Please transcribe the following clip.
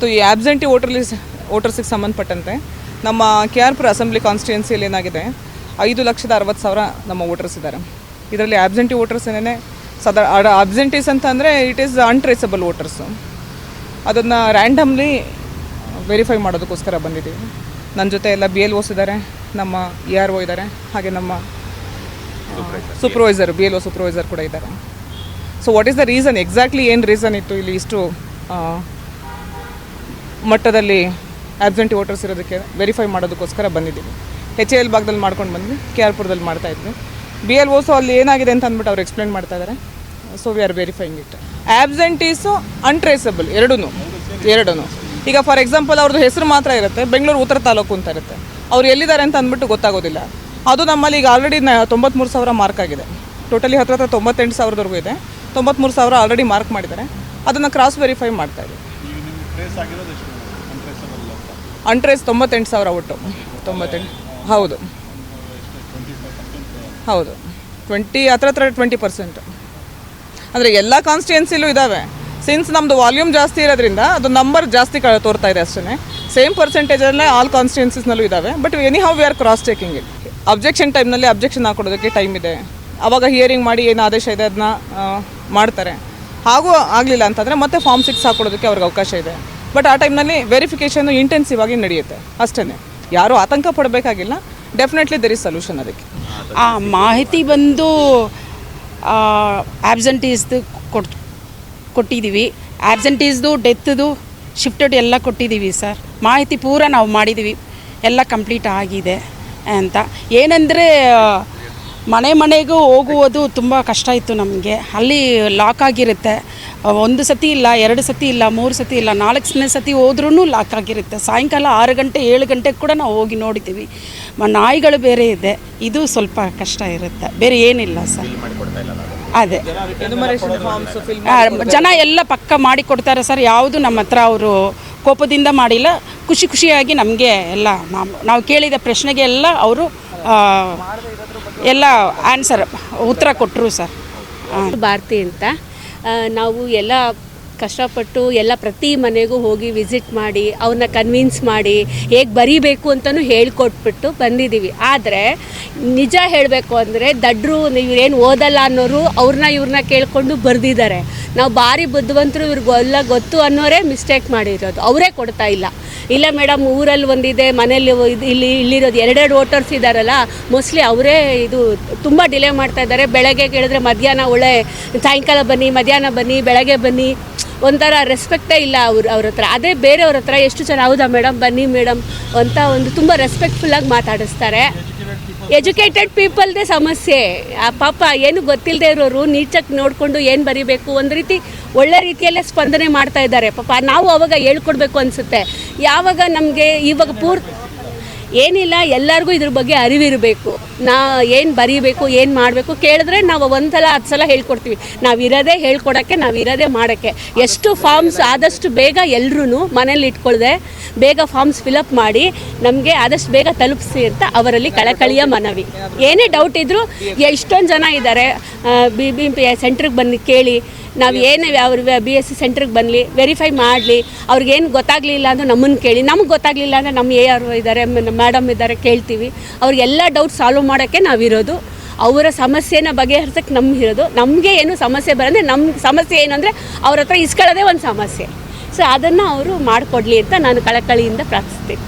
ಈ ಆಬ್ಸೆಂಟಿ ವೋಟರ್ಸಿಗೆ ಸಂಬಂಧಪಟ್ಟಂತೆ ನಮ್ಮ ಕೆ ಆರ್ ಪುರ ಅಸೆಂಬ್ಲಿ ಕಾನ್ಸ್ಟಿಟ್ಯೂನ್ಸಿಯಲ್ಲಿ ಏನಾಗಿದೆ 5,60,000 ನಮ್ಮ ವೋಟರ್ಸ್ ಇದ್ದಾರೆ. ಇದರಲ್ಲಿ ಆಬ್ಸೆಂಟಿ ವೋಟರ್ಸ್ ಏನೇ ಅಬ್ಸೆಂಟೀಸ್ ಅಂತ ಅಂದರೆ ಇಟ್ ಈಸ್ ಅನ್ಟ್ರೇಸಬಲ್ ವೋಟರ್ಸು. ಅದನ್ನು ರ್ಯಾಂಡಮ್ಲಿ ವೆರಿಫೈ ಮಾಡೋದಕ್ಕೋಸ್ಕರ ಬಂದಿದ್ದೀವಿ. ನನ್ನ ಜೊತೆ ಎಲ್ಲ BLOs ಇದ್ದಾರೆ, ನಮ್ಮ ERO ಇದ್ದಾರೆ, ಹಾಗೆ ನಮ್ಮ ಸೂಪರ್ವೈಸರ್ BLO ಸೂಪರ್ವೈಸರ್ ಕೂಡ ಇದ್ದಾರೆ. So what is the reason, exactly ಏನು ರೀಸನ್ ಇತ್ತು ಇಲ್ಲಿ ಇಷ್ಟು ಮಟ್ಟದಲ್ಲಿ ಆಬ್ಸೆಂಟಿ ವೋಟರ್ಸ್ ಇರೋದಕ್ಕೆ ವೆರಿಫೈ ಮಾಡೋದಕ್ಕೋಸ್ಕರ ಬಂದಿದ್ದೀವಿ. HAL ಭಾಗದಲ್ಲಿ ಮಾಡ್ಕೊಂಡು ಬಂದ್ವಿ, ಕೆ ಆರ್ ಪುರದಲ್ಲಿ ಮಾಡ್ತಾಯಿದ್ವಿ. BLOಸು ಅಲ್ಲಿ ಏನಾಗಿದೆ ಅಂತ ಅಂದ್ಬಿಟ್ಟು ಅವ್ರು ಎಕ್ಸ್ಪ್ಲೇನ್ ಮಾಡ್ತಾ ಇದ್ದಾರೆ. So we are verifying it. Absentees untraceable ಎರಡೂ. ಈಗ ಫಾರ್ ಎಕ್ಸಾಂಪಲ್ ಅವ್ರದ್ದು ಹೆಸರು ಮಾತ್ರ ಇರುತ್ತೆ, ಬೆಂಗಳೂರು ಉತ್ತರ ತಾಲೂಕು ಅಂತ ಇರುತ್ತೆ, ಅವ್ರು ಎಲ್ಲಿದ್ದಾರೆ ಅಂತ ಅಂದ್ಬಿಟ್ಟು ಗೊತ್ತಾಗೋದಿಲ್ಲ. ಅದು ನಮ್ಮಲ್ಲಿ ಈಗ ಆಲ್ರೆಡಿ 93,000 ಮಾರ್ಕ್ ಆಗಿದೆ. ಟೋಟಲಿ ಹತ್ರ 98,000ವರೆಗೂ ಇದೆ. 93,000 ಆಲ್ರೆಡಿ ಮಾರ್ಕ್ ಮಾಡಿದ್ದಾರೆ. ಅದನ್ನು ಕ್ರಾಸ್ ವೆರಿಫೈ ಮಾಡ್ತಾಯಿದ್ದೀವಿ. ಅನ್ಟ್ರೇಸ್ 98,000 ಒಟ್ಟು 98. ಹೌದು 20% ಅಂದರೆ ಎಲ್ಲ ಕಾನ್ಸ್ಟಿಟ್ಯೂನ್ಸಿಲೂ ಇದ್ದಾವೆ. ಸಿನ್ಸ್ ನಮ್ಮದು ವಾಲ್ಯೂಮ್ ಜಾಸ್ತಿ ಇರೋದ್ರಿಂದ ಅದು ನಂಬರ್ ಜಾಸ್ತಿ ತೋರ್ತಾ ಇದೆ ಅಷ್ಟೇ. ಸೇಮ್ ಪರ್ಸೆಂಟೇಜಲ್ಲೇ ಆಲ್ ಕಾನ್ಸ್ಟಿಟ್ಯೂನ್ಸೀಸ್ನಲ್ಲೂ ಇದ್ದಾವೆ. But any how we are cross checking it. Objection ಟೈಮ್ನಲ್ಲಿ ಅಬ್ಜೆಕ್ಷನ್ ಹಾಕೊಡೋದಕ್ಕೆ ಟೈಮ್ ಇದೆ. ಆವಾಗ ಹಿಯರಿಂಗ್ ಮಾಡಿ ಏನು ಆದೇಶ ಇದೆ ಅದನ್ನ ಮಾಡ್ತಾರೆ. ಹಾಗೂ ಆಗಲಿಲ್ಲ ಅಂತಂದರೆ ಮತ್ತೆ ಫಾರ್ಮ್ 6 ಹಾಕೊಡೋದಕ್ಕೆ ಅವ್ರಿಗೆ ಅವಕಾಶ ಇದೆ. ಬಟ್ ಆ ಟೈಮ್ನಲ್ಲಿ ವೆರಿಫಿಕೇಷನ್ ಇಂಟೆನ್ಸಿವ್ ಆಗಿ ನಡೆಯುತ್ತೆ ಅಷ್ಟೇ. ಯಾರೂ ಆತಂಕ ಪಡಬೇಕಾಗಿಲ್ಲ. ಡೆಫಿನೆಟ್ಲಿ ದೆರ್ ಇಸ್ ಸೊಲ್ಯೂಷನ್ ಅದಕ್ಕೆ. ಆ ಮಾಹಿತಿ ಬಂದು ಆಬ್ಸೆಂಟೀಸ್ದು ಕೊಟ್ಟಿದ್ದೀವಿ. ಆಬ್ಸೆಂಟೀಸ್ದು ಡೆತ್ದು ಶಿಫ್ಟೆಡ್ ಎಲ್ಲ ಕೊಟ್ಟಿದ್ದೀವಿ ಸರ್. ಮಾಹಿತಿ ಪೂರ ನಾವು ಮಾಡಿದ್ದೀವಿ, ಎಲ್ಲ ಕಂಪ್ಲೀಟ್ ಆಗಿದೆ ಅಂತ. ಏನಂದರೆ ಮನೆಗೂ ಹೋಗುವುದು ತುಂಬ ಕಷ್ಟ ಇತ್ತು ನಮಗೆ. ಅಲ್ಲಿ ಲಾಕ್ ಆಗಿರುತ್ತೆ. 1 ಸತಿ ಇಲ್ಲ, 2 ಸತಿ ಇಲ್ಲ, 3 ಸತಿ ಇಲ್ಲ, 4ನೇ ಸತಿ ಹೋದ್ರೂ ಲಾಕ್ ಆಗಿರುತ್ತೆ. ಸಾಯಂಕಾಲ 6 ಗಂಟೆ 7 ಗಂಟೆಗೆ ಕೂಡ ನಾವು ಹೋಗಿ ನೋಡಿದ್ದೀವಿ. ನಾಯಿಗಳು ಬೇರೆ ಇದೆ. ಇದು ಸ್ವಲ್ಪ ಕಷ್ಟ ಇರುತ್ತೆ, ಬೇರೆ ಏನಿಲ್ಲ ಸರ್. ಅದೇ ಜನ ಎಲ್ಲ ಪಕ್ಕ ಮಾಡಿ ಕೊಡ್ತಾರೆ ಸರ್. ಯಾವುದು ನಮ್ಮ ಹತ್ರ ಅವರು ಕೋಪದಿಂದ ಮಾಡಿಲ್ಲ, ಖುಷಿಯಾಗಿ ನಮಗೆ ಎಲ್ಲ ನಾವು ಕೇಳಿದ ಪ್ರಶ್ನೆಗೆ ಎಲ್ಲ ಅವರು ಎಲ್ಲ ಉತ್ತರ ಕೊಟ್ಟರು ಸರ್. ಭಾರತಿ ಅಂತ ನಾವು ಎಲ್ಲ ಕಷ್ಟಪಟ್ಟು ಎಲ್ಲ ಪ್ರತಿ ಮನೆಗೂ ಹೋಗಿ ವಿಸಿಟ್ ಮಾಡಿ ಅವ್ರನ್ನ ಕನ್ವಿನ್ಸ್ ಮಾಡಿ ಹೇಗೆ ಬರೀಬೇಕು ಅಂತಲೂ ಹೇಳ್ಕೊಟ್ಬಿಟ್ಟು ಬಂದಿದ್ದೀವಿ. ಆದರೆ ನಿಜ ಹೇಳಬೇಕು ಅಂದರೆ ದಡ್ರು ನೀವೇನು ಓದಲ್ಲ ಅನ್ನೋರು ಇವ್ರನ್ನ ಕೇಳಿಕೊಂಡು ಬರೆದಿದ್ದಾರೆ. ನಾವು ಭಾರಿ ಬುದ್ಧಿವಂತರು, ಇವ್ರಿಗೆಲ್ಲ ಗೊತ್ತು ಅನ್ನೋರೇ ಮಿಸ್ಟೇಕ್ ಮಾಡಿರೋದು, ಅವರೇ ಕೊಡ್ತಾ ಇಲ್ಲ ಮೇಡಮ್ ಊರಲ್ಲಿ ಒಂದಿದೆ, ಮನೇಲಿ ಇಲ್ಲಿರೋದು 2 ವೋಟರ್ಸ್ ಇದ್ದಾರಲ್ಲ, ಮೋಸ್ಟ್ಲಿ ಅವರೇ ಇದು ತುಂಬ ಡಿಲೇ ಮಾಡ್ತಾ ಇದ್ದಾರೆ. ಬೆಳಗ್ಗೆ ಕೇಳಿದ್ರೆ ಮಧ್ಯಾಹ್ನ ಸಾಯಂಕಾಲ ಬನ್ನಿ, ಮಧ್ಯಾಹ್ನ ಬನ್ನಿ, ಬೆಳಗ್ಗೆ ಬನ್ನಿ, ಒಂಥರ ರೆಸ್ಪೆಕ್ಟೇ ಇಲ್ಲ ಅವ್ರ ಹತ್ರ. ಅದೇ ಬೇರೆಯವ್ರ ಹತ್ರ ಎಷ್ಟು ಜನ ಹೌದಾ ಮೇಡಮ್ ಬನ್ನಿ ಮೇಡಮ್ ಅಂತ ಒಂದು ತುಂಬ ರೆಸ್ಪೆಕ್ಟ್ಫುಲ್ಲಾಗಿ ಮಾತಾಡಿಸ್ತಾರೆ. ಎಜುಕೇಟೆಡ್ ಪೀಪಲ್ದೇ ಸಮಸ್ಯೆ. ಪಾಪ ಏನು ಗೊತ್ತಿಲ್ಲದೆ ಇರೋರು ನೀಟಾಗಿ ನೋಡಿಕೊಂಡು ಏನು ಬರೀಬೇಕು ಒಂದು ರೀತಿ ಒಳ್ಳೆ ರೀತಿಯಲ್ಲೇ ಸ್ಪಂದನೆ ಮಾಡ್ತಾ ಇದ್ದಾರೆ. ಪಾಪ ನಾವು ಅವಾಗ ಹೇಳ್ಕೊಡ್ಬೇಕು ಅನಿಸುತ್ತೆ. ಯಾವಾಗ ನಮಗೆ ಇವಾಗ ಏನಿಲ್ಲ, ಎಲ್ಲರಿಗೂ ಇದ್ರ ಬಗ್ಗೆ ಅರಿವಿರಬೇಕು. ಏನು ಬರೀಬೇಕು, ಏನು ಮಾಡಬೇಕು ಕೇಳಿದ್ರೆ ನಾವು 1 ಸಲ 10 ಸಲ ಹೇಳ್ಕೊಡ್ತೀವಿ. ನಾವಿರೋದೇ ಹೇಳ್ಕೊಡೋಕ್ಕೆ, ನಾವಿರೋದೇ ಮಾಡೋಕ್ಕೆ. ಎಷ್ಟು ಫಾರ್ಮ್ಸ್ ಆದಷ್ಟು ಬೇಗ ಎಲ್ಲರೂ ಮನೇಲಿ ಇಟ್ಕೊಳ್ಳದೆ ಬೇಗ ಫಾರ್ಮ್ಸ್ ಫಿಲಪ್ ಮಾಡಿ ನಮಗೆ ಆದಷ್ಟು ಬೇಗ ತಲುಪಿಸಿ ಅಂತ ಅವರಲ್ಲಿ ಕಳಕಳಿಯ ಮನವಿ. ಏನೇ ಡೌಟ್ ಇದ್ದರೂ ಇಷ್ಟೊಂದು ಜನ ಇದ್ದಾರೆ, BBMP ಸೆಂಟ್ರಿಗೆ ಬನ್ನಿ ಕೇಳಿ. ನಾವು ಏನೇ ಅವ್ರ BSc ಸೆಂಟ್ರಿಗೆ ಬನ್ನಲಿ, ವೆರಿಫೈ ಮಾಡಲಿ. ಅವ್ರಿಗೇನು ಗೊತ್ತಾಗಲಿಲ್ಲ ಅಂದರೆ ನಮ್ಮನ್ನು ಕೇಳಿ, ನಮಗೆ ಗೊತ್ತಾಗಲಿಲ್ಲ ಅಂದರೆ ನಮ್ಮ ARO ಇದ್ದಾರೆ, ಮೇಡಮ್ ಇದ್ದಾರೆ, ಕೇಳ್ತೀವಿ. ಅವ್ರಿಗೆಲ್ಲ ಡೌಟ್ ಸಾಲ್ವ್ ಮಾಡೋಕ್ಕೆ ನಾವಿರೋದು. ಅವರ ಸಮಸ್ಯೆನ ಬಗೆಹರಿಸೋಕ್ಕೆ ನಮಗಿರೋದು. ನಮಗೆ ಏನು ಸಮಸ್ಯೆ ಬರೋಂದರೆ ನಮ್ಮ ಸಮಸ್ಯೆ ಏನು ಅಂದರೆ ಅವ್ರ ಹತ್ರ ಇಸ್ಕೊಳ್ಳೋದೇ ಒಂದು ಸಮಸ್ಯೆ. ಸೊ ಅದನ್ನು ಅವರು ಮಾಡಿಕೊಡ್ಲಿ ಅಂತ ನಾನು ಕಳಕಳಿಯಿಂದ ಪ್ರಾರ್ಥಿಸ್ತೀನಿ.